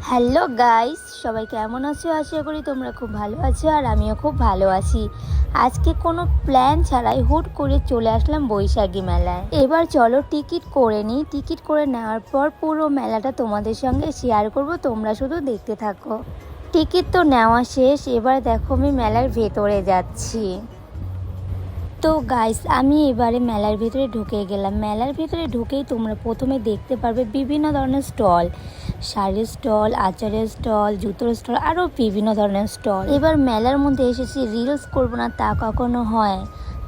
Hello guys, সবাই কেমন আছো? আশা করি তোমরা খুব ভালো আছো আর আমিও খুব ভালো আছি। আজকে কোনো প্ল্যান ছাড়াই হুট করে চলে আসলাম বৈশাখী মেলায়। এবার চলো টিকিট করে নিই। টিকিট করে নেওয়ার পর পুরো মেলাটা তোমাদের সঙ্গে শেয়ার করব, তোমরা শুধু দেখতে থাকো। টিকিট তো নেওয়া শেষ, এবার দেখো আমি মেলার ভেতরে যাচ্ছি। তো গাইস, আমি এবারে মেলার ভিতরে ঢুকে গেলাম। মেলার ভিতরে ঢুকেই তোমরা প্রথমে দেখতে পারবে বিভিন্ন ধরনের স্টল, শাড়ির স্টল, আচারের স্টল, জুতোর স্টল, আরও বিভিন্ন ধরনের স্টল। এবার মেলার মধ্যে এসেছি, রিলস করবো না তা কখনো হয়,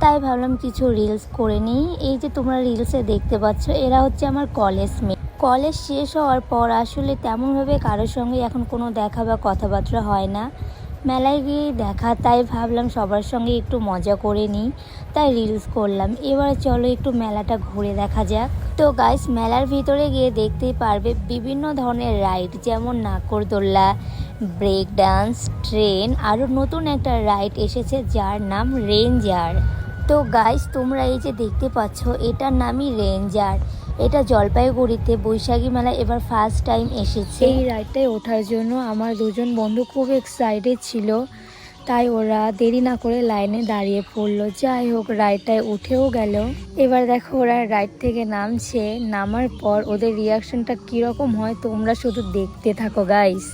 তাই ভাবলাম কিছু রিলস করে নিই। এই যে তোমরা রিলসে দেখতে পাচ্ছ, এরা হচ্ছে আমার কলেজ মেট। কলেজ শেষ হওয়ার পর আসলে তেমনভাবে কারোর সঙ্গে এখন কোনো দেখা বা কথাবার্তা হয় না। মেলায় গিয়ে দেখা, তাই ভাবলাম সবার সঙ্গে একটু মজা করে নিই, তাই রিলস করলাম। এবার চলো একটু মেলাটা ঘুরে দেখা যাক। তো গাইস, মেলার ভিতরে গিয়ে দেখতেই পারবে বিভিন্ন ধরনের রাইড, যেমন নাগরদোল্লা, ব্রেক ডান্স, ট্রেন, আরও নতুন একটা রাইড এসেছে যার নাম রেঞ্জার। তো গাইস, তোমরা এই যে দেখতে পাচ্ছ, এটার নামই রেঞ্জার। এটা জলপাইগুড়িতে বৈশাখী মেলা এবার ফার্স্ট টাইম এসেছে। এই রাইডটায় ওঠার জন্য আমার দুজন বন্ধু খুব এক্সাইটেড ছিল, তাই ওরা দেরি না করে লাইনে দাঁড়িয়ে পড়লো। যাই হোক, রাইডটায় উঠেও গেল। এবার দেখো ওরা রাইড থেকে নামছে। নামার পর ওদের রিয়াকশনটা কীরকম হয় তোমরা শুধু দেখতে থাকো গাইস।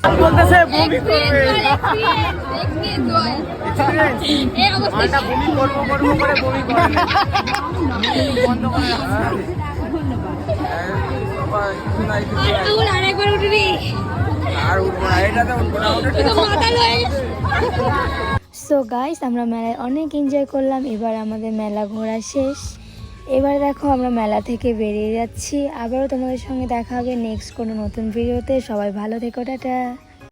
সো গাইস, আমরা মেলায় অনেক এনজয় করলাম। এবার আমাদের মেলা ঘোরা শেষ। এবার দেখো আমরা মেলা থেকে বেরিয়ে যাচ্ছি। আবারও তোমাদের সঙ্গে দেখা হবে নেক্সট কোনো নতুন ভিডিওতে। সবাই ভালো থেকো, টাটা।